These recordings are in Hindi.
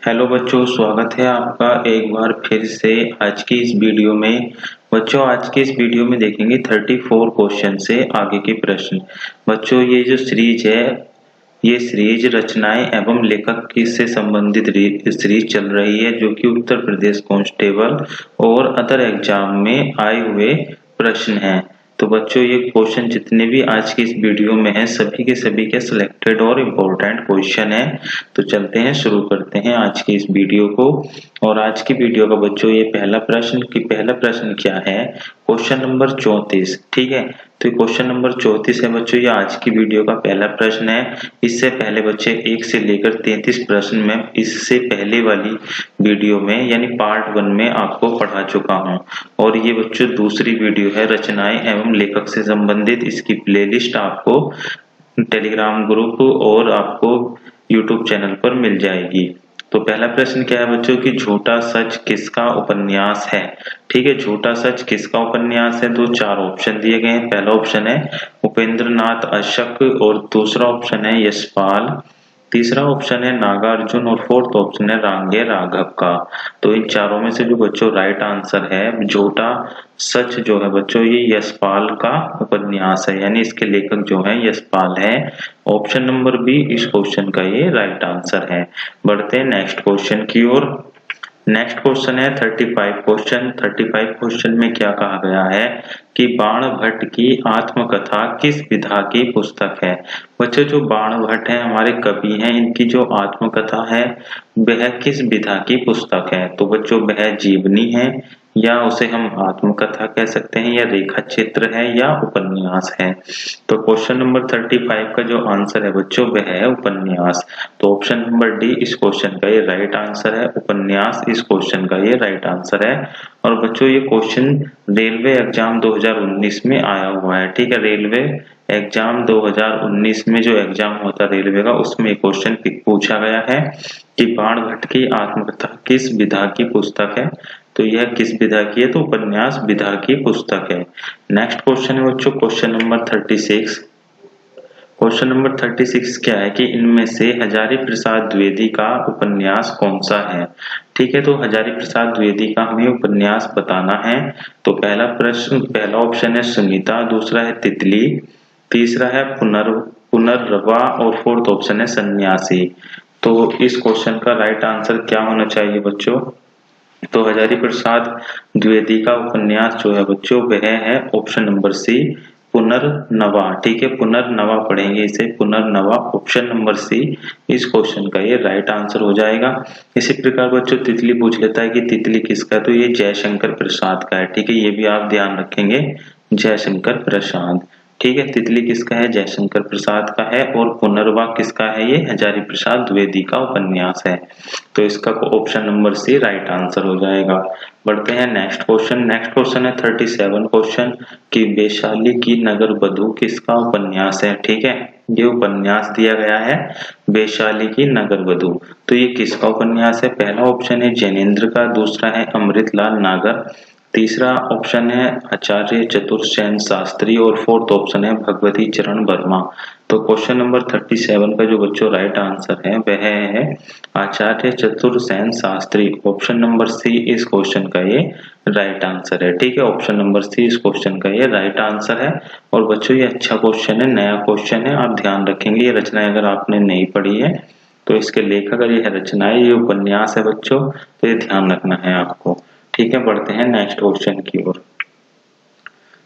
हेलो बच्चों, स्वागत है आपका एक बार फिर से आज की इस वीडियो में। बच्चों, आज की इस वीडियो में देखेंगे 34 क्वेश्चन से आगे के प्रश्न। बच्चों, ये जो सीरीज है, ये सीरीज रचनाएं एवं लेखक से संबंधित सीरीज चल रही है, जो कि उत्तर प्रदेश कांस्टेबल और अदर एग्जाम में आए हुए प्रश्न हैं। तो बच्चों, ये क्वेश्चन जितने भी आज की इस वीडियो में है, सभी के सभी के सिलेक्टेड और इम्पोर्टेंट क्वेश्चन है। तो चलते हैं, शुरू करते हैं आज की इस वीडियो को। और आज की वीडियो का बच्चों ये पहला प्रश्न क्या है? Question number 34। ठीक है, तो क्वेश्चन नंबर 34 है बच्चों, ये आज की वीडियो का पहला प्रश्न है। इससे पहले बच्चे 1 से लेकर 33 प्रश्न में इससे पहले वाली वीडियो में यानी पार्ट 1 में आपको पढ़ा चुका हूँ। और ये बच्चों दूसरी वीडियो है रचनाएं एवं लेखक से संबंधित। इसकी प्लेलिस्ट आपको टेलीग्राम ग्रुप और आपको यूट्यूब चैनल पर मिल जाएगी। तो पहला प्रश्न क्या है बच्चों कि झूठा सच किसका उपन्यास है? ठीक है, झूठा सच किसका उपन्यास है? तो 4 ऑप्शन दिए गए हैं। पहला ऑप्शन है उपेंद्र नाथ अशक, और दूसरा ऑप्शन है यशपाल, तीसरा ऑप्शन है नागार्जुन, और फोर्थ ऑप्शन है रांगे राघव का। तो इन चारों में से जो बच्चों राइट आंसर है झूठा सच जो है बच्चों, ये यशपाल का उपन्यास है, यानी इसके लेखक जो है यशपाल है। ऑप्शन नंबर बी इस क्वेश्चन का ये राइट आंसर है। बढ़ते हैं नेक्स्ट क्वेश्चन की ओर। नेक्स्ट क्वेश्चन है 35 क्वेश्चन। 35 क्वेश्चन में क्या कहा गया है कि बाण भट्ट की आत्मकथा किस विधा की पुस्तक है? बच्चों, जो बाण भट्ट है हमारे कवि हैं, इनकी जो आत्मकथा है वह किस विधा की पुस्तक है? तो बच्चों वह जीवनी है, या उसे हम आत्मकथा कह सकते हैं, या रेखा चित्र है, या उपन्यास है। तो क्वेश्चन नंबर 35 का जो आंसर है बच्चों वह है उपन्यास। तो ऑप्शन नंबर डी इस क्वेश्चन का ये राइट आंसर है, उपन्यास इस क्वेश्चन का ये राइट आंसर है। और बच्चों ये क्वेश्चन रेलवे एग्जाम 2019 में आया हुआ है। ठीक है, रेलवे एग्जाम 2019 में जो एग्जाम होता है रेलवे का, उसमें क्वेश्चन पूछा गया है कि बाण भट्ट की आत्मकथा किस विधा की पुस्तक है? तो यह किस विधा की है? तो उपन्यास विधा की पुस्तक है। नेक्स्ट क्वेश्चन है बच्चों क्वेश्चन नंबर 36। क्वेश्चन नंबर 36 क्या है कि इनमें से हजारी प्रसाद द्विवेदी का उपन्यास कौन सा है? ठीक है, तो हजारी प्रसाद द्विवेदी का हमें उपन्यास बताना है। तो पहला ऑप्शन है सुनीता, दूसरा है तितली, तीसरा है पुनर्रवा, और फोर्थ ऑप्शन है सन्यासी। तो इस क्वेश्चन का राइट आंसर क्या होना चाहिए बच्चों? तो हजारी प्रसाद द्विवेदी का उपन्यास जो है बच्चों वह है ऑप्शन नंबर सी पुनर्नवा। ठीक है, पुनर्नवा पढ़ेंगे इसे, पुनर्नवा ऑप्शन नंबर सी इस क्वेश्चन का ये राइट आंसर हो जाएगा। इसी प्रकार बच्चों तितली पूछ लेता है कि तितली किसका है? तो ये जयशंकर प्रसाद का है। ठीक है, ये भी आप ध्यान रखेंगे, जयशंकर प्रसाद। ठीक है, तितली किसका है? जयशंकर प्रसाद का है। और पुनर्वा किसका है? ये हजारी प्रसाद द्विवेदी का उपन्यास है। तो इसका option number C right answer हो जाएगा। बढ़ते हैं नेक्स्ट क्वेश्चन। नेक्स्ट क्वेश्चन है 37 क्वेश्चन कि वैशाली की नगर वधू किसका उपन्यास है? ठीक है, ये उपन्यास दिया गया है वैशाली की नगर वधू। तो ये किसका उपन्यास है? पहला ऑप्शन है जैनेन्द्र का, दूसरा है अमृतलाल नागर, तीसरा ऑप्शन है आचार्य चतुर्सेन शास्त्री, और फोर्थ ऑप्शन है भगवती चरण वर्मा। तो क्वेश्चन नंबर 37 का जो बच्चों राइट आंसर है वह है Acharya Chatursen Shastri. Option number C इस क्वेश्चन का ये राइट आंसर है। ठीक है, ऑप्शन नंबर सी इस क्वेश्चन का ये राइट आंसर है। और बच्चों ये अच्छा क्वेश्चन है, नया क्वेश्चन है, आप ध्यान रखेंगे। ये रचनाएं अगर आपने नहीं पढ़ी है तो इसके लेखक ये रचनाएं, ये उपन्यास है बच्चों, तो ये ध्यान रखना है आपको। ठीक है, बढ़ते हैं नेक्स्ट क्वेश्चन की ओर।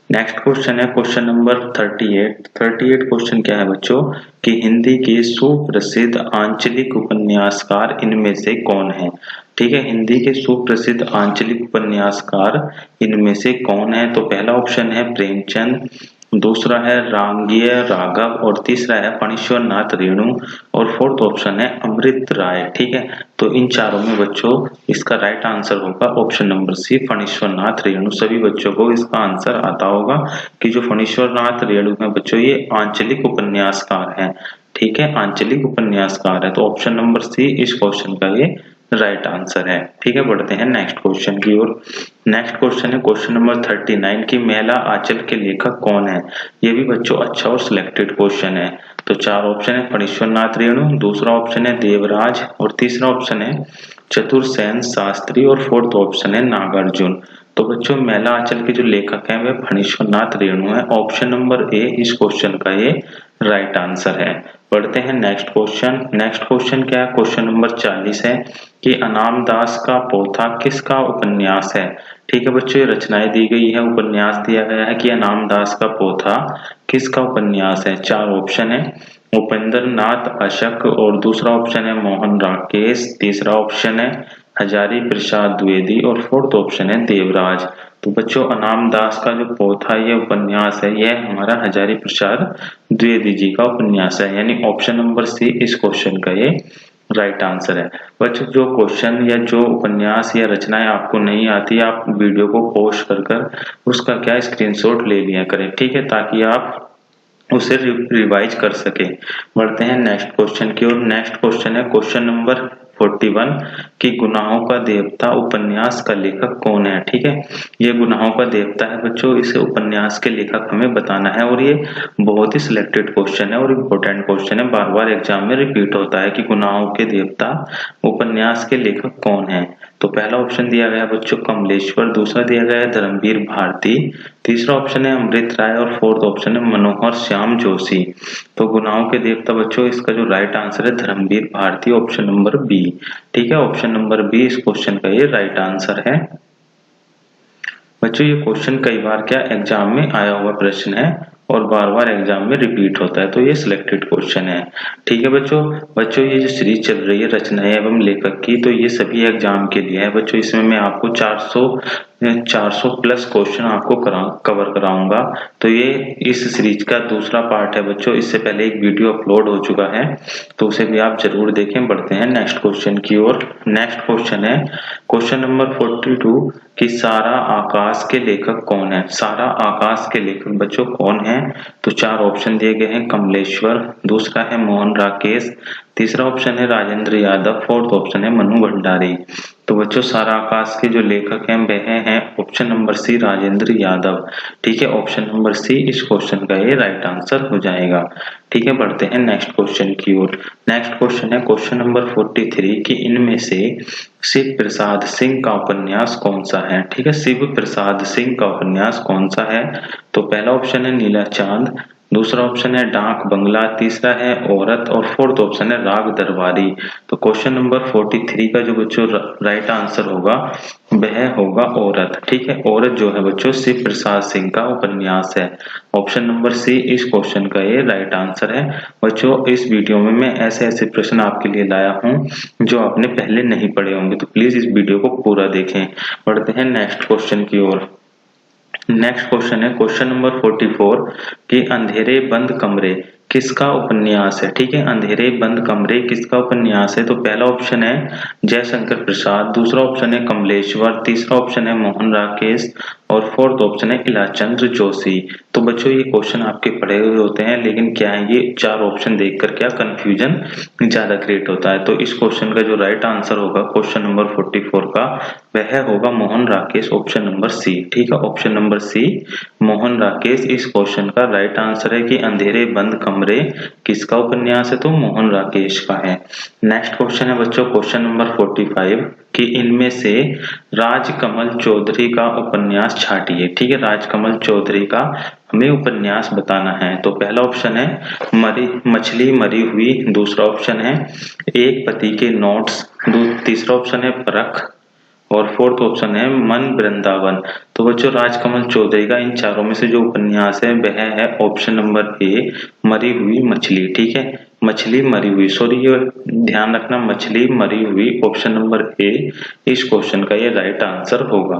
नेक्स्ट क्वेश्चन है क्वेश्चन नंबर 38। 38 क्वेश्चन क्या है बच्चों कि हिंदी के सुप्रसिद्ध आंचलिक उपन्यासकार इनमें से कौन है? ठीक है, हिंदी के सुप्रसिद्ध आंचलिक उपन्यासकार इनमें से कौन है? तो पहला ऑप्शन है प्रेमचंद, दूसरा है रांगीय राघव, और तीसरा है फणीश्वर नाथ रेणु, और फोर्थ ऑप्शन है अमृत राय। ठीक है, तो इन चारों में बच्चों इसका राइट आंसर होगा ऑप्शन नंबर सी फणीश्वर नाथ रेणु। सभी बच्चों को इसका आंसर आता होगा कि जो फणीश्वर नाथ रेणु है बच्चों ये आंचलिक उपन्यासकार है। ठीक है, आंचलिक उपन्यासकार है। तो ऑप्शन नंबर सी इस क्वेश्चन का ये राइट आंसर है। ठीक है, बढ़ते हैं नेक्स्ट क्वेश्चन की ओर। नेक्स्ट क्वेश्चन है क्वेश्चन नंबर 39 की मेला आंचल के लेखक कौन है। ये भी बच्चों अच्छा और सिलेक्टेड क्वेश्चन है। तो चार ऑप्शन है फणीश्वर नाथ रेणु, दूसरा ऑप्शन है देवराज, और तीसरा ऑप्शन है चतुरसेन शास्त्री, और फोर्थ ऑप्शन है नागार्जुन। तो बच्चों मेला आंचल के जो लेखक हैं वे फणीश्वर नाथ रेणु है। ऑप्शन नंबर ए इस क्वेश्चन का ये राइट आंसर है। पढ़ते हैं नेक्स्ट क्वेश्चन। नेक्स्ट क्वेश्चन क्या है, क्वेश्चन नंबर 40 है कि अनाम दास का पोथा किसका उपन्यास है। ठीक है बच्चों, ये रचनाएं दी गई है, उपन्यास दिया गया है कि अनाम दास का पोथा किसका उपन्यास है। चार ऑप्शन है उपेंद्र नाथ अशक, और दूसरा ऑप्शन है मोहन राकेश, तीसरा ऑप्शन है हजारी प्रसाद द्विवेदी, और फोर्थ ऑप्शन है देवराज। तो बच्चों अनाम दास का जो पोथा ये उपन्यास है यह हमारा हजारी प्रसाद द्विवेदी जी का उपन्यास है, यानी ऑप्शन नंबर सी इस क्वेश्चन का ये राइट आंसर है। बच्चों जो क्वेश्चन या जो उपन्यास या रचनाएं आपको नहीं आती, आप वीडियो को पॉज कर उसका क्या स्क्रीनशॉट ले लिया करें, ठीक है, ताकि आप उसे रिवाइज कर सके। बढ़ते हैं नेक्स्ट क्वेश्चन की ओर। नेक्स्ट क्वेश्चन है क्वेश्चन नंबर 41 कि गुनाहों का देवता उपन्यास का लेखक कौन है। ठीक है, ये गुनाहों का देवता है बच्चों, इस उपन्यास के लेखक हमें बताना है, और ये बहुत ही सिलेक्टेड क्वेश्चन है और इम्पोर्टेंट क्वेश्चन है, बार बार एग्जाम में रिपीट होता है कि गुनाहों के देवता उपन्यास के लेखक कौन है। तो पहला ऑप्शन दिया गया बच्चों कमलेश्वर, दूसरा दिया गया है धर्मवीर भारती, तीसरा ऑप्शन है अमृत राय, और फोर्थ ऑप्शन है मनोहर श्याम जोशी। तो गुनाहों के देवता बच्चों इसका जो राइट आंसर है Dharamvir Bharati, option number B. ठीक है, ऑप्शन नंबर बी इस क्वेश्चन का ये राइट आंसर है। बच्चों ये क्वेश्चन कई बार क्या एग्जाम में आया हुआ प्रश्न है और बार बार एग्जाम में रिपीट होता है, तो ये सिलेक्टेड क्वेश्चन है। ठीक है बच्चों ये जो सीरीज चल रही है रचनाएं एवं लेखक की, तो ये सभी एग्जाम के लिए है बच्चों। इसमें मैं आपको 400 प्लस क्वेश्चन आपको कवर कराऊंगा। तो ये इस सीरीज का दूसरा पार्ट है बच्चों, इससे पहले एक वीडियो अपलोड हो चुका है, तो उसे भी आप जरूर देखें। बढ़ते हैं नेक्स्ट क्वेश्चन की ओर। नेक्स्ट क्वेश्चन है क्वेश्चन नंबर 42 कि सारा आकाश के लेखक कौन है। सारा आकाश के लेखक बच्चों कौन है, तो चार ऑप्शन दिए गए हैं कमलेश्वर, दूसरा है मोहन राकेश, तीसरा ऑप्शन है राजेंद्र यादव, फोर्थ ऑप्शन है मनु भंडारी। तो बच्चों सारा आकाश के जो लेखक हैं वह हैं option number C Rajendra Yadav. ठीक है, ऑप्शन नंबर सी इस क्वेश्चन का ये राइट आंसर हो जाएगा। ठीक है, बढ़ते हैं नेक्स्ट क्वेश्चन की ओर। नेक्स्ट क्वेश्चन है क्वेश्चन नंबर 43 कि इनमें से शिव प्रसाद सिंह का उपन्यास कौन सा है। ठीक है, शिव प्रसाद सिंह का उपन्यास कौन सा है। तो पहला ऑप्शन है नीला चांद, दूसरा ऑप्शन है डाक बंगला, तीसरा है औरत, और फोर्थ ऑप्शन है राग दरबारी। तो क्वेश्चन नंबर 43 का जो बच्चों राइट आंसर होगा वह होगा औरत। ठीक है, औरत जो है बच्चों शिव प्रसाद सिंह का उपन्यास है। ऑप्शन नंबर सी इस क्वेश्चन का ये राइट आंसर है। बच्चों इस वीडियो में मैं ऐसे ऐसे प्रश्न आपके लिए लाया हूं जो आपने पहले नहीं पढ़े होंगे, तो प्लीज इस वीडियो को पूरा देखें। बढ़ते हैं नेक्स्ट क्वेश्चन की ओर। नेक्स्ट क्वेश्चन है क्वेश्चन नंबर 44 कि अंधेरे बंद कमरे किसका उपन्यास है। ठीक है, अंधेरे बंद कमरे किसका उपन्यास है। तो पहला ऑप्शन है जयशंकर प्रसाद, दूसरा ऑप्शन है कमलेश्वर, तीसरा ऑप्शन है मोहन राकेश, और फोर्थ ऑप्शन है इलाचंद्र जोशी। तो बच्चों ये क्वेश्चन आपके पढ़े हुए होते हैं, लेकिन क्या है ये चार ऑप्शन देखकर क्या कंफ्यूजन ज्यादा क्रिएट होता है। तो इस क्वेश्चन का जो राइट आंसर होगा क्वेश्चन नंबर 44 का वह होगा Mohan Rakesh, option number C. ठीक है, option number C Mohan Rakesh इस क्वेश्चन का राइट आंसर है कि अंधेरे बंद कमरे किसका उपन्यास है, तो मोहन राकेश का है। नेक्स्ट क्वेश्चन है बच्चों क्वेश्चन नंबर 45 कि इनमें से राजकमल चौधरी का उपन्यास छाटिए। ठीक है, राजकमल चौधरी का हमें उपन्यास बताना है। तो पहला ऑप्शन है मछली मरी हुई, दूसरा ऑप्शन है एक पति के नोट्स, तीसरा ऑप्शन है परख, और फोर्थ ऑप्शन है मन वृंदावन। तो बच्चों राजकमल चौधरी का इन चारों में से जो उपन्यास है वह है ऑप्शन नंबर ए मरी हुई मछली। ठीक है, मछली मरी हुई, सॉरी ये ध्यान रखना मछली मरी हुई, ऑप्शन नंबर ए इस क्वेश्चन का ये राइट आंसर होगा।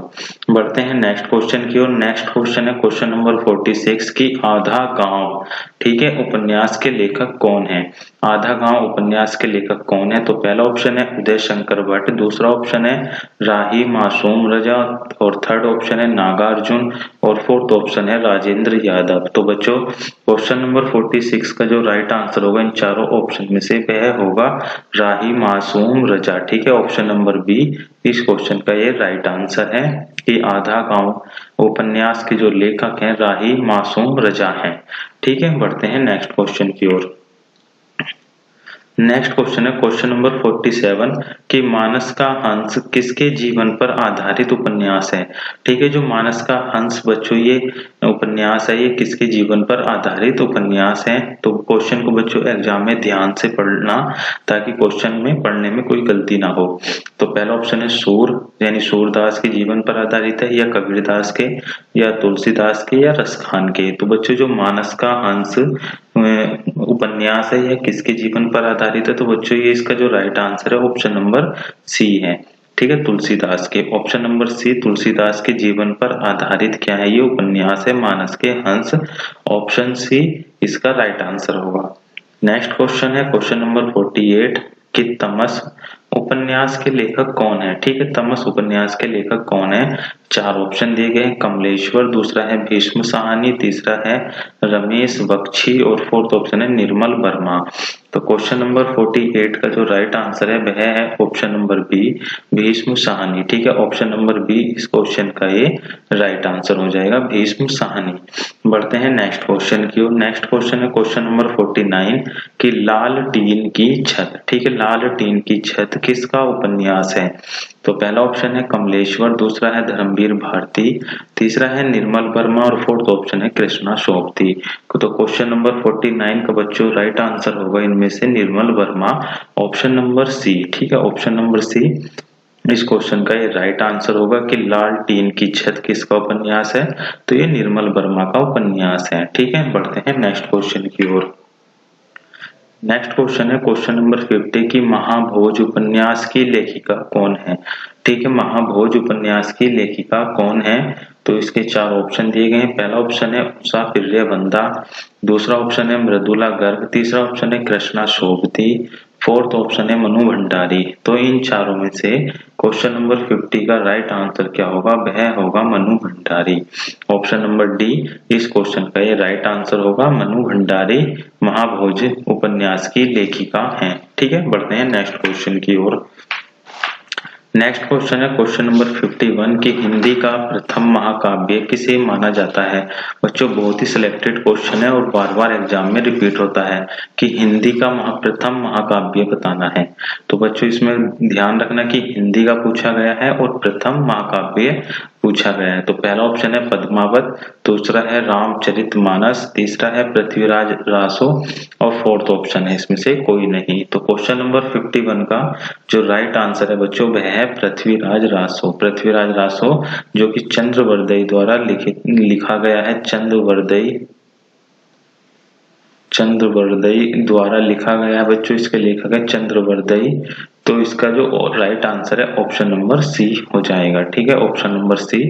बढ़ते हैं नेक्स्ट क्वेश्चन की ओर। नेक्स्ट क्वेश्चन है क्वेश्चन नंबर 46 की आधा गांव। ठीक है, उपन्यास के लेखक कौन है। आधा गांव उपन्यास के लेखक कौन है? तो पहला ऑप्शन है उदय शंकर भट्ट, दूसरा ऑप्शन है राही मासूम रजा, और थर्ड ऑप्शन है नागार्जुन, और फोर्थ ऑप्शन है राजेंद्र यादव। तो बच्चों क्वेश्चन नंबर 46 का जो राइट आंसर होगा इन चारों ऑप्शन में से वह होगा राही मासूम रजा। ठीक है, ऑप्शन नंबर बी इस क्वेश्चन का ये राइट आंसर है कि आधा गांव उपन्यास के जो लेखक हैं राही मासूम रजा हैं। ठीक है, बढ़ते हैं नेक्स्ट क्वेश्चन की ओर। नेक्स्ट क्वेश्चन है क्वेश्चन नंबर 47 कि मानस का हंस किसके जीवन पर आधारित उपन्यास है? ठीक है, जो मानस का हंस बच्चों ये उपन्यास है, ये किसके जीवन पर आधारित उपन्यास है? तो क्वेश्चन को बच्चों एग्जाम में ध्यान से पढ़ना ताकि क्वेश्चन में पढ़ने में कोई गलती ना हो। तो पहला ऑप्शन है सूर, यानी सूरदास के जीवन पर आधारित है, या कबीरदास के, या तुलसीदास के, या रसखान के। तो बच्चों जो मानस का हंस उपन्यास है यह किसके जीवन पर आधारित है? तो बच्चों ये इसका जो राइट आंसर है ऑप्शन नंबर सी है। ठीक है, तुलसीदास के, ऑप्शन नंबर सी तुलसीदास के जीवन पर आधारित क्या है? ये उपन्यास है मानस के हंस, ऑप्शन सी इसका राइट आंसर होगा। नेक्स्ट क्वेश्चन है क्वेश्चन नंबर 48 कि तमस उपन्यास के लेखक कौन है? ठीक है, तमस उपन्यास के लेखक कौन है? चार ऑप्शन दिए गए हैं, कमलेश्वर, दूसरा है भीष्म साहनी, तीसरा है रमेश बख्शी, और फोर्थ ऑप्शन है निर्मल वर्मा। तो क्वेश्चन नंबर 48 का जो राइट आंसर है वह है option number B Bhishma Sahni. ठीक है, ऑप्शन नंबर बी इस क्वेश्चन का ये राइट आंसर हो जाएगा, भीष्म साहनी। बढ़ते हैं नेक्स्ट क्वेश्चन की ओर। नेक्स्ट क्वेश्चन है क्वेश्चन नंबर 49 कि लाल टीन की छत। ठीक है, लाल टीन की छत किसका उपन्यास है? तो पहला ऑप्शन है कमलेश्वर, दूसरा है धर्मवीर भारती, तीसरा है निर्मल वर्मा, और फोर्थ ऑप्शन है कृष्णा सोबती। तो क्वेश्चन नंबर 49 का बच्चों राइट आंसर होगा इनमें से Nirmal Verma, option number C. ठीक है, ऑप्शन नंबर सी इस क्वेश्चन का ये राइट आंसर होगा कि लाल टीन की छत किसका उपन्यास है? तो ये निर्मल वर्मा का उपन्यास है। ठीक है, बढ़ते हैं नेक्स्ट क्वेश्चन की ओर। नेक्स्ट क्वेश्चन है क्वेश्चन नंबर 50 की महाभोज उपन्यास की लेखिका कौन है? ठीक है, महाभोज उपन्यास की लेखिका कौन है? तो इसके चार ऑप्शन दिए गए हैं। पहला ऑप्शन है उषा पिर्यबंदा, दूसरा ऑप्शन है मृदुला गर्ग, तीसरा ऑप्शन है कृष्णा सोबती, फोर्थ ऑप्शन है मनु भंडारी। तो इन चारों में से क्वेश्चन नंबर 50 का राइट आंसर क्या होगा? वह होगा Manu Bhandari, option number D इस क्वेश्चन का ये राइट आंसर होगा, मनु भंडारी महाभोज उपन्यास की लेखिका हैं। ठीक है, बढ़ते हैं नेक्स्ट क्वेश्चन की ओर। नेक्स्ट क्वेश्चन है क्वेश्चन नंबर 51 कि हिंदी का प्रथम महाकाव्य किसे माना जाता है? बच्चों बहुत ही सिलेक्टेड क्वेश्चन है और बार बार एग्जाम में रिपीट होता है कि हिंदी का प्रथम महाकाव्य बताना है। तो बच्चों इसमें ध्यान रखना कि हिंदी का पूछा गया है और प्रथम महाकाव्य पूछा गया है। तो पहला ऑप्शन है पद्मावत, दूसरा है रामचरितमानस, तीसरा है पृथ्वीराज रासो, और फोर्थ ऑप्शन है इसमें से कोई नहीं। तो क्वेश्चन नंबर 51 का जो राइट आंसर है बच्चों वह है पृथ्वीराज रासो। पृथ्वीराज रासो जो कि चंद्रवर्दई द्वारा लिखा गया है, चंद्रवर्दई द्वारा लिखा गया है बच्चों, इसके लेखक है चंद्रवर्दई। तो इसका जो राइट आंसर है ऑप्शन नंबर सी हो जाएगा। ठीक है, ऑप्शन नंबर सी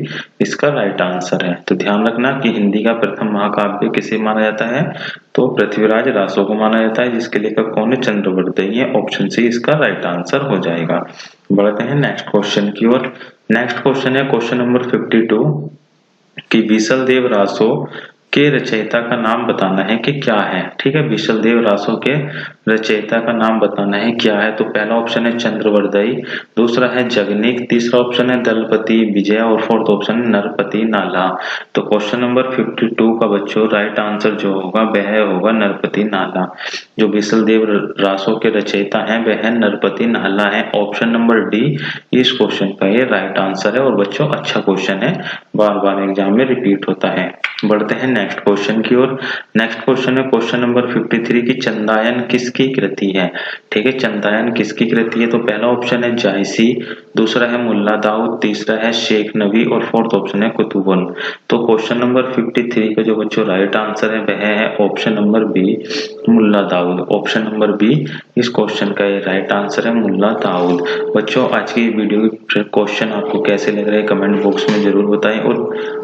इसका राइट आंसर है। तो ध्यान रखना कि हिंदी का प्रथम महाकाव्य किसे माना जाता है? तो पृथ्वीराज रासो को माना जाता है, जिसके लेखक कौन है? चंद्रवर्दई है, ऑप्शन सी इसका राइट आंसर हो जाएगा। बढ़ते हैं नेक्स्ट क्वेश्चन की ओर। नेक्स्ट क्वेश्चन है क्वेश्चन नंबर 52 कि बीसल देव रासो के रचयिता का नाम बताना है कि क्या है? ठीक है, बीसल देव रासो के रचयिता का नाम बताना है क्या है? तो पहला ऑप्शन है चंद्रवर्दई, दूसरा है जगनिक, तीसरा ऑप्शन है दलपति विजय, और फोर्थ ऑप्शन है नरपति नाला। तो क्वेश्चन नंबर 52 का बच्चों राइट आंसर जो होगा वह होगा नरपति नाला। जो बीसल देव रासो के रचयिता है वह है नरपति नाला है, ऑप्शन नंबर डी इस क्वेश्चन का ये राइट आंसर है। और बच्चों अच्छा क्वेश्चन है, बार बार एग्जाम में रिपीट होता है। बढ़ते हैं नेक्स्ट क्वेश्चन की ओर। नेक्स्ट क्वेश्चन है क्वेश्चन नंबर 53 की चंदायन किसकी कृति है? ठीक है, चंदायन किसकी कृति है? तो पहला ऑप्शन है जायसी, दूसरा है मुल्ला दाऊद, तीसरा है शेख नबी, और फोर्थ ऑप्शन है कुतुबुन। तो क्वेश्चन नंबर 53 का जो बच्चों राइट आंसर है वह है option number B Mulla Daud. Option number B इस क्वेश्चन का ये राइट आंसर है, मुल्ला दाऊद। बच्चों आज की वीडियो के क्वेश्चन आपको कैसे लग रहे हैं कमेंट बॉक्स में जरूर बताएं, और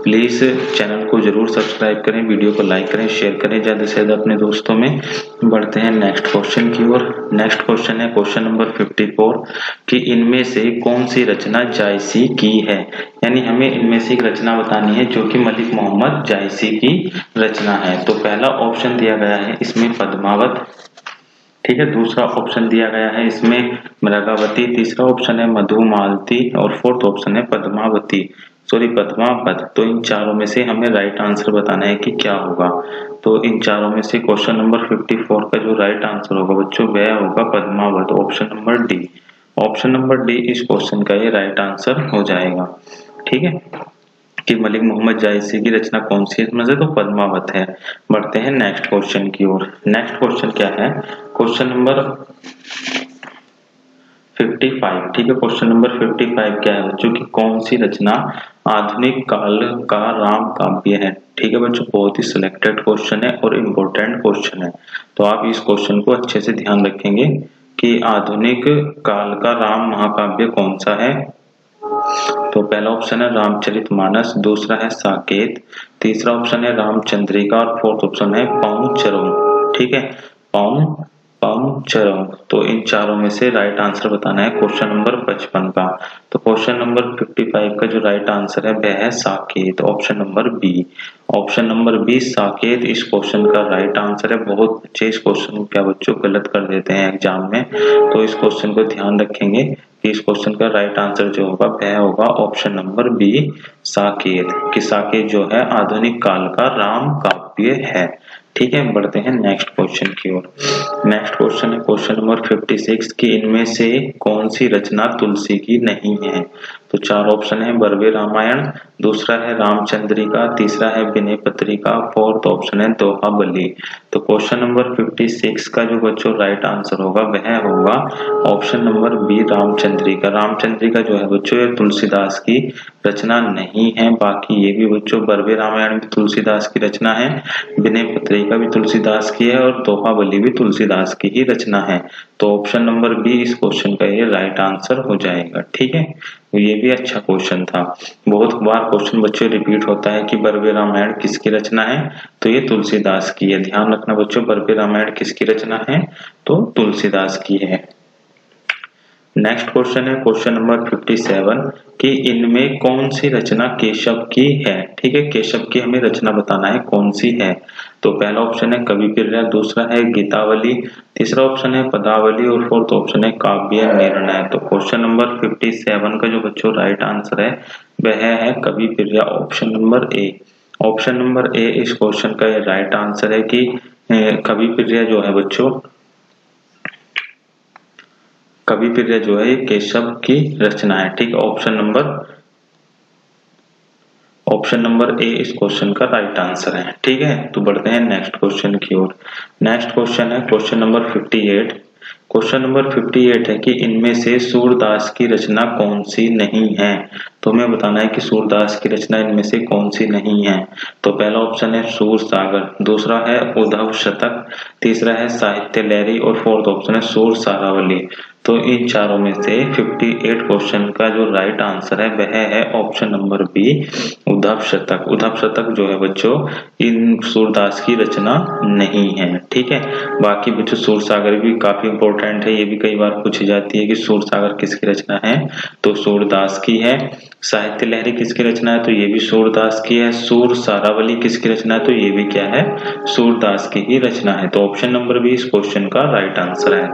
प्लीज चैनल को जरूर सब्सक्राइब करें, वीडियो को लाइक करें, शेयर करें ज्यादा से ज्यादा अपने दोस्तों में। बढ़ते हैं नेक्स्ट क्वेश्चन की ओर। नेक्स्ट क्वेश्चन है क्वेश्चन नंबर 54 कि इनमें से कौन सी रचना जायसी की है। यानी हमें इनमें से एक रचना बतानी है जो कि मलिक मोहम्मद जायसी की रचना है। तो पहला ऑप्शन दिया गया है इसमें पद्मावत, ठीक है। दूसरा ऑप्शन दिया गया है इसमें मृगावती, तीसरा ऑप्शन है मधुमालती और फोर्थ ऑप्शन है पद्मावत। तो इन चारों में से हमें राइट आंसर बताना है कि क्या होगा। तो इन चारों में से क्वेश्चन नंबर 54 का जो राइट आंसर होगा बच्चों वह होगा Padmavat, option number D. Option number D इस क्वेश्चन का ये राइट आंसर हो जाएगा, ठीक है। कि मलिक मोहम्मद जायसी की रचना कौन सी है इसमें से, तो पद्मावत है। बढ़ते हैं नेक्स्ट क्वेश्चन की ओर। नेक्स्ट क्वेश्चन क्या है, क्वेश्चन नंबर 55, ठीक है। क्वेश्चन नंबर 55 क्या है बच्चों की कौन सी रचना आधुनिक काल का राम काव्य है। ठीक है बच्चों, बहुत ही सिलेक्टेड क्वेश्चन है और इम्पोर्टेंट क्वेश्चन है। तो आप इस क्वेश्चन को अच्छे से ध्यान रखेंगे कि आधुनिक काल का राम महाकाव्य कौन सा है। तो पहला ऑप्शन है रामचरितमानस, दूसरा है साकेत, तीसरा ऑप्शन है रामचंद्रिका और फोर्थ ऑप्शन है पाउंचरौंग, ठीक है। पाउंचरौंग। तो इन चारों में से राइट आंसर बताना है क्वेश्चन नंबर 55 का। तो क्वेश्चन नंबर 55 का जो राइट आंसर है वह है Saket, option number B. Option number 20 Saket इस क्वेश्चन का राइट आंसर है। बहुत बच्चे इस क्वेश्चन को क्या बच्चों गलत कर देते हैं एग्जाम में, तो इस क्वेश्चन को ध्यान रखेंगे कि इस क्वेश्चन का राइट आंसर जो होगा वह होगा ऑप्शन नंबर बी साकेत, कि साकेत जो है आधुनिक काल का राम काव्य है, ठीक है। बढ़ते हैं नेक्स्ट क्वेश्चन की ओर। नेक्स्ट क्वेश्चन है क्वेश्चन नंबर 56 कि इनमें से कौन सी रचना तुलसी की नहीं है। तो चार ऑप्शन है बर्वे रामायण, दूसरा है रामचंद्रिका, तीसरा है विनय पत्रिका, फोर्थ ऑप्शन है दोहाबली। तो क्वेश्चन नंबर 56 का जो बच्चों राइट आंसर होगा वह होगा option number B Ramchandrika. Ramchandrika जो है बच्चों ये तुलसीदास की रचना नहीं है। बाकी ये भी बच्चों बर्वे रामायण भी तुलसीदास की रचना है, विनय पत्रिका भी तुलसीदास की है और दोहाबली भी तुलसीदास की ही रचना है। तो ऑप्शन नंबर बी इस क्वेश्चन का ये राइट आंसर हो जाएगा, ठीक है। तो ये भी अच्छा क्वेश्चन था। बहुत बार क्वेश्चन बच्चों रिपीट होता है कि बर्वे रामायण किसकी रचना है, तो ये तुलसीदास की है। ध्यान रखना बच्चों, बर्वे रामायण किसकी रचना है, तो तुलसीदास की है। नेक्स्ट क्वेश्चन है क्वेश्चन नंबर 57 कि इनमें कौन सी रचना केशव की है। ठीक है, केशव की हमें रचना बताना है कौन सी है। तो पहला ऑप्शन है कविपिर्या, दूसरा है गीतावली, तीसरा ऑप्शन है पदावली और फोर्थ ऑप्शन है काव्य निर्णय। तो क्वेश्चन नंबर 57 का जो बच्चों राइट आंसर है वह है Kavipriya, option number A. Option number A इस क्वेश्चन का राइट आंसर है कि कविपिर्या जो है बच्चों, कविपिर्या जो है केशव की रचना है। ठीक है, ऑप्शन नंबर ए इस क्वेश्चन का राइट आंसर है। ठीक है, तो बढ़ते हैं नेक्स्ट क्वेश्चन की ओर। नेक्स्ट क्वेश्चन है क्वेश्चन नंबर 58। क्वेश्चन नंबर 58 है कि इनमें से सूरदास की रचना कौन सी नहीं है। तो हमें बताना है कि सूरदास की रचना इनमें से कौन सी नहीं है। तो पहला ऑप्शन है सूर सागर, दूसरा है उद्धव शतक, तीसरा है साहित्य लहरी और फोर्थ ऑप्शन है सूर सारावली। तो इन चारों में से 58 क्वेश्चन का जो राइट आंसर है वह है ऑप्शन नंबर बी उद्धव शतक। उद्धव शतक जो है बच्चों इन सूरदास की रचना नहीं है। ठीक है, बाकी बच्चों सूर सागर भी काफी इंपॉर्टेंट है, ये भी कई बार पूछी जाती है कि सूर सागर किसकी रचना है, तो सूरदास की है। साहित्य लहरी किसकी रचना है, तो ये भी सूरदास की है। सूर सारावली किसकी रचना है, तो ये भी क्या है, सूरदास की ही रचना है। तो ऑप्शन नंबर बी इस क्वेश्चन का राइट आंसर है।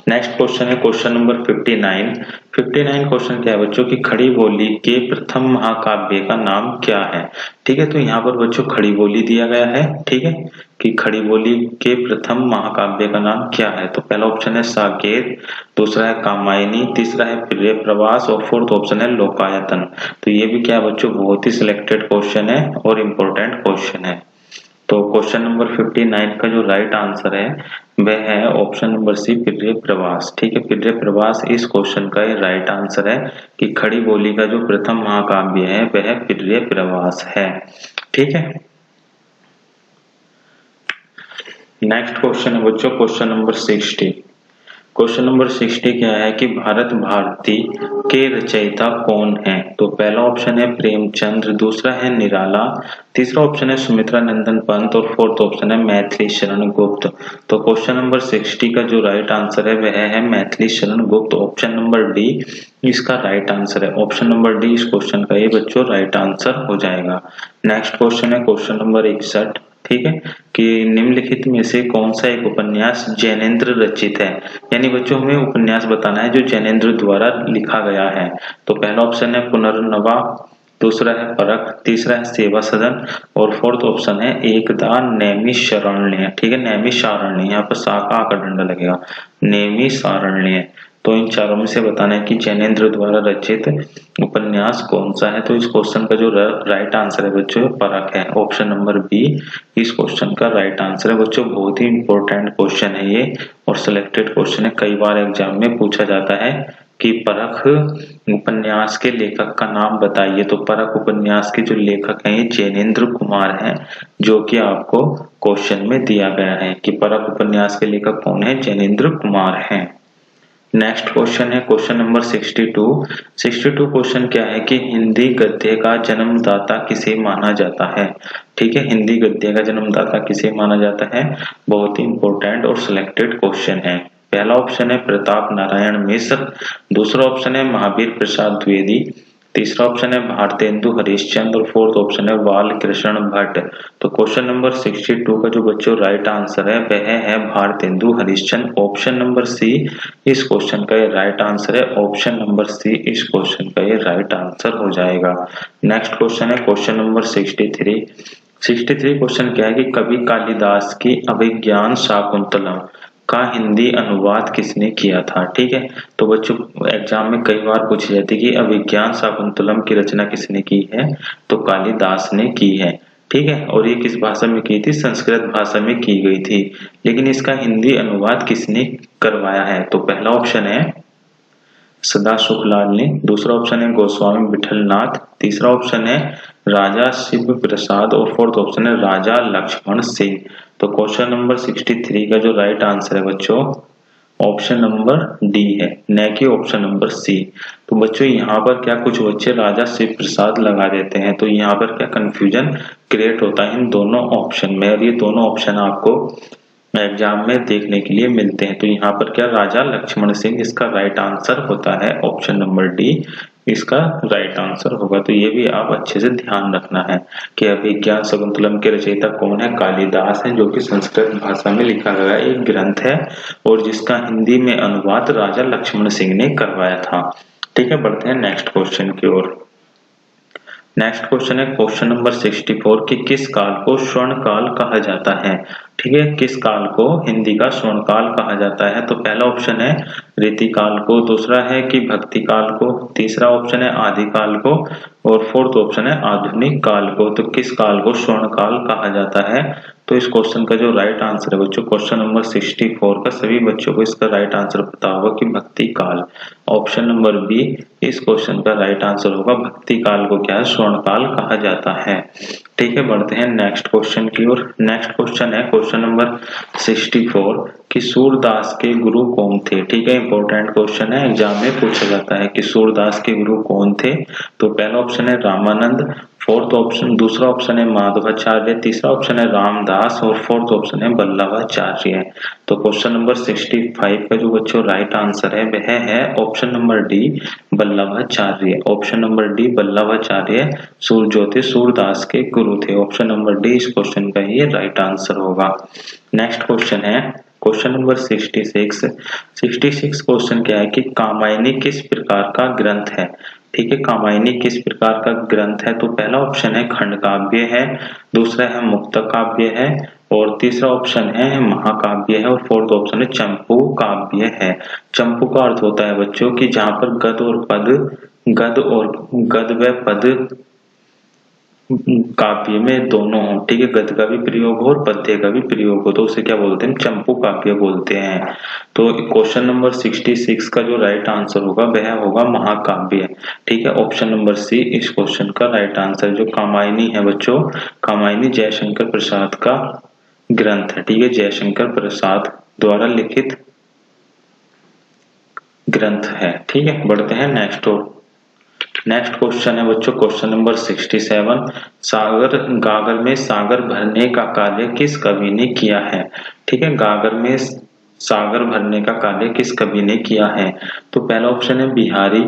नेक्स्ट क्वेश्चन है क्वेश्चन नंबर 59। 59 क्वेश्चन क्या है बच्चों की खड़ी बोली के प्रथम महाकाव्य का नाम क्या है। ठीक है, तो यहाँ पर बच्चों खड़ी बोली दिया गया है। ठीक है, कि खड़ी बोली के प्रथम महाकाव्य का नाम क्या है। तो पहला ऑप्शन है साकेत, दूसरा है कामायनी, तीसरा है प्रिय प्रवास और फोर्थ ऑप्शन है लोकायतन। तो ये भी क्या है बच्चों बहुत ही सिलेक्टेड क्वेश्चन है और इम्पोर्टेंट क्वेश्चन है। तो क्वेश्चन नंबर 59 का जो राइट आंसर है वह है ऑप्शन नंबर सी प्रिय प्रवास। ठीक है, प्रिय प्रवास इस क्वेश्चन का ये राइट आंसर है कि खड़ी बोली का जो प्रथम महाकाव्य है वह प्रिय प्रवास है। ठीक है, नेक्स्ट क्वेश्चन है बच्चों क्वेश्चन नंबर 60। क्वेश्चन नंबर 60 क्या है कि भारत भारती के रचयिता कौन है? तो पहला ऑप्शन है प्रेमचंद्र, दूसरा है निराला, तीसरा ऑप्शन है सुमित्रा नंदन पंत और फोर्थ ऑप्शन है मैथिली शरण गुप्त। तो क्वेश्चन नंबर 60 का जो राइट आंसर है वह है Maithili Sharan Gupt. Option number D इसका राइट आंसर है। ऑप्शन नंबर डी इस क्वेश्चन का ये बच्चों राइट आंसर हो जाएगा। नेक्स्ट क्वेश्चन है क्वेश्चन नंबर 61, ठीक है, कि निम्नलिखित में से कौन सा एक उपन्यास जैनेन्द्र रचित है? यानी बच्चों हमें उपन्यास बताना है जो जैनेन्द्र द्वारा लिखा गया है। तो पहला ऑप्शन है पुनर्नवा, दूसरा है परख, तीसरा है सेवा सदन और फोर्थ ऑप्शन है एकदा नैमिषारण्य। ठीक है, नैमिषारण्य, यहाँ पर सा का आकर डंडा लगेगा, नैमिषारण्य। तो इन चारों में से बताना है कि जैनेन्द्र द्वारा रचित उपन्यास कौन सा है। तो इस क्वेश्चन का जो राइट आंसर है बच्चों परख है। ऑप्शन नंबर बी इस क्वेश्चन का राइट आंसर है बच्चों। बहुत ही इंपॉर्टेंट क्वेश्चन है ये और सिलेक्टेड क्वेश्चन है, कई बार एग्जाम में पूछा जाता है कि परख उपन्यास के लेखक का नाम बताइए। तो परख उपन्यास के जो लेखक हैं ये जैनेन्द्र कुमार हैं, जो कि आपको क्वेश्चन में दिया गया है कि परख उपन्यास के लेखक कौन है, जैनेन्द्र कुमार हैं। नेक्स्ट क्वेश्चन है क्वेश्चन नंबर 62। 62 क्वेश्चन क्या है कि हिंदी गद्य का जन्मदाता किसे माना जाता है? ठीक है, हिंदी गद्य का जन्मदाता किसे माना जाता है? बहुत ही इंपॉर्टेंट और सिलेक्टेड क्वेश्चन है। पहला ऑप्शन है प्रताप नारायण मिश्र, दूसरा ऑप्शन है महावीर प्रसाद द्विवेदी, तीसरा ऑप्शन है भारतेंदु हरिश्चंद्र और फोर्थ ऑप्शन है बालकृष्ण भट्ट। तो क्वेश्चन नंबर 62 का जो बच्चों राइट आंसर है वह है Bharatendu Harishchandra. Option number C इस क्वेश्चन का ये राइट आंसर है। ऑप्शन नंबर सी इस क्वेश्चन का ये राइट आंसर हो जाएगा। नेक्स्ट क्वेश्चन है क्वेश्चन नंबर 63। 63 क्वेश्चन क्या है कि कवि कालिदास की अभिज्ञान शाकुंतलम का हिंदी अनुवाद किसने किया था? ठीक है, तो बच्चों एग्जाम में कई बार पूछी जाती है कि अभिज्ञान शाकुंतलम की रचना किसने की है? तो कालिदास ने की है। ठीक है, और ये किस भाषा में की थी? संस्कृत भाषा में की गई थी। लेकिन इसका हिंदी अनुवाद किसने करवाया है? तो पहला ऑप्शन है सदा सुखलाल ने, दूसरा ऑप्शन है गोस्वामी विठलनाथ, तीसरा ऑप्शन है राजा शिव प्रसाद और फोर्थ ऑप्शन है राजा लक्ष्मण सिंह। तो क्वेश्चन नंबर 63 का जो राइट आंसर है बच्चों ऑप्शन नंबर डी है, न कि ऑप्शन नंबर सी। तो बच्चों यहाँ पर क्या कुछ बच्चे राजा शिव प्रसाद लगा देते हैं, तो यहाँ पर क्या कंफ्यूजन क्रिएट होता है इन दोनों ऑप्शन में, और ये दोनों ऑप्शन आपको एग्जाम में देखने के लिए मिलते हैं। तो यहाँ पर क्या राजा लक्ष्मण सिंह इसका राइट आंसर होता है। ऑप्शन नंबर डी इसका राइट आंसर होगा। तो ये भी आप अच्छे से ध्यान रखना है कि अभिज्ञान शाकुंतलम के रचयिता कौन है? कालिदास है, जो कि संस्कृत भाषा में लिखा गया एक ग्रंथ है और जिसका हिंदी में अनुवाद राजा लक्ष्मण सिंह ने करवाया था। ठीक है, बढ़ते हैं नेक्स्ट क्वेश्चन की ओर। नेक्स्ट क्वेश्चन है क्वेश्चन नंबर 64 कि किस काल को स्वर्ण काल कहा जाता है? ठीक है, किस काल को हिंदी का स्वर्ण काल कहा जाता है? तो पहला ऑप्शन है रीति काल को, दूसरा है कि भक्ति काल को, तीसरा ऑप्शन है आदि काल को और फोर्थ ऑप्शन है आधुनिक काल को। तो किस काल को स्वर्ण काल कहा जाता है? तो इस क्वेश्चन का जो राइट आंसर है बच्चों क्वेश्चन नंबर 64 का सभी बच्चों को इसका राइट आंसर पता होगा कि भक्ति काल। ऑप्शन नंबर बी इस क्वेश्चन का राइट आंसर होगा, भक्ति काल को क्या है स्वर्ण काल कहा जाता है। ठीक है, बढ़ते हैं नेक्स्ट क्वेश्चन की ओर। नेक्स्ट क्वेश्चन है क्वेश्चन नंबर 64 कि सूरदास के गुरु कौन थे? ठीक है, इंपॉर्टेंट क्वेश्चन है, एग्जाम में पूछा जाता है कि सूरदास के गुरु कौन थे। तो पहला ऑप्शन है रामानंद, फोर्थ ऑप्शन दूसरा ऑप्शन है माधवाचार्य, तीसरा ऑप्शन है रामदास और फोर्थ ऑप्शन है वल्लभाचार्य। तो क्वेश्चन नंबर 65 का जो बच्चों राइट आंसर है वह है option number D Vallabhacharya. Option number D Vallabhacharya सूरज्योति सूरदास के गुरु थे। ऑप्शन नंबर डी इस क्वेश्चन का ये राइट आंसर होगा। नेक्स्ट क्वेश्चन है क्वेश्चन नंबर 66। 66 क्वेश्चन क्या है कि कामायनी किस प्रकार का ग्रंथ है? ठीक है, कामायनी किस प्रकार का ग्रंथ है? तो पहला ऑप्शन है खंड काव्य है, दूसरा है मुक्त काव्य है और तीसरा ऑप्शन है महाकाव्य है और फोर्थ ऑप्शन है चंपू काव्य है। चंपू का अर्थ होता है बच्चों कि जहां पर गद व पद काव्य में दोनों हो। ठीक है, गद्य का भी प्रयोग हो और पद्य का भी प्रयोग हो तो उसे क्या बोलते हैं? चंपू काव्य बोलते हैं। तो क्वेश्चन नंबर 66 का जो राइट आंसर होगा वह होगा महाकाव्य। ठीक है, ऑप्शन नंबर सी इस क्वेश्चन का राइट आंसर। जो कामायनी है बच्चों, कामायनी जयशंकर प्रसाद का ग्रंथ है। ठीक है, जयशंकर प्रसाद द्वारा लिखित ग्रंथ है। ठीक है, बढ़ते हैं नेक्स्ट क्वेश्चन है बच्चों, क्वेश्चन नंबर 67। गागर में सागर भरने का कार्य किस कवि ने किया है? ठीक है, गागर में सागर भरने का कार्य किस कवि ने किया है? तो पहला ऑप्शन है बिहारी,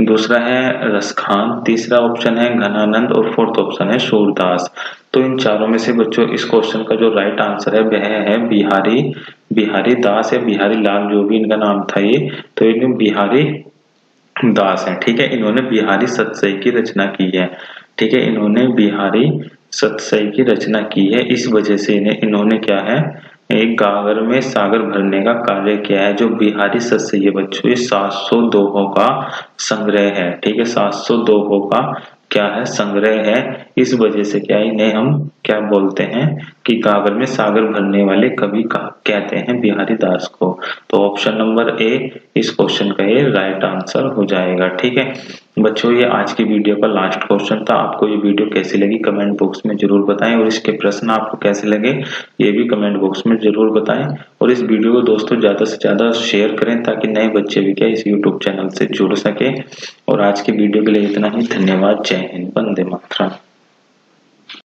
दूसरा है रसखान, तीसरा ऑप्शन है घनानंद और फोर्थ ऑप्शन है सूरदास। तो इन चारों में से बच्चों इस क्वेश्चन का जो राइट आंसर है वह है बिहारी दास या बिहारी लाल, जो भी इनका नाम था ये, तो इन्हें बिहारी दास है। ठीक है, इन्होंने बिहारी सतसई की रचना की है। ठीक है, इन्होंने बिहारी सतसई की रचना की है, इस वजह से इन्होंने क्या है, एक गागर में सागर भरने का कार्य किया है। जो बिहारी सतसई है बच्चों, ये 700 दोहों का संग्रह है। ठीक है, 700 दोहों का क्या है, संग्रह है। इस वजह से क्या इन्हें हम क्या बोलते हैं कि गागर में सागर भरने वाले कवि कहते हैं बिहारी दास को। तो ऑप्शन नंबर ए इस क्वेश्चन का ये राइट आंसर हो जाएगा। ठीक है बच्चों, ये आज की वीडियो का लास्ट क्वेश्चन था। आपको ये वीडियो कैसी लगी कमेंट बॉक्स में जरूर बताएं, और इसके प्रश्न आपको कैसे लगे ये भी कमेंट बॉक्स में जरूर बताएं। और इस वीडियो को दोस्तों ज्यादा से ज्यादा शेयर करें ताकि नए बच्चे भी क्या इस यूट्यूब चैनल से जुड़ सके। और आज की वीडियो के लिए इतना ही, धन्यवाद, जय हिंद, वंदे मातरम।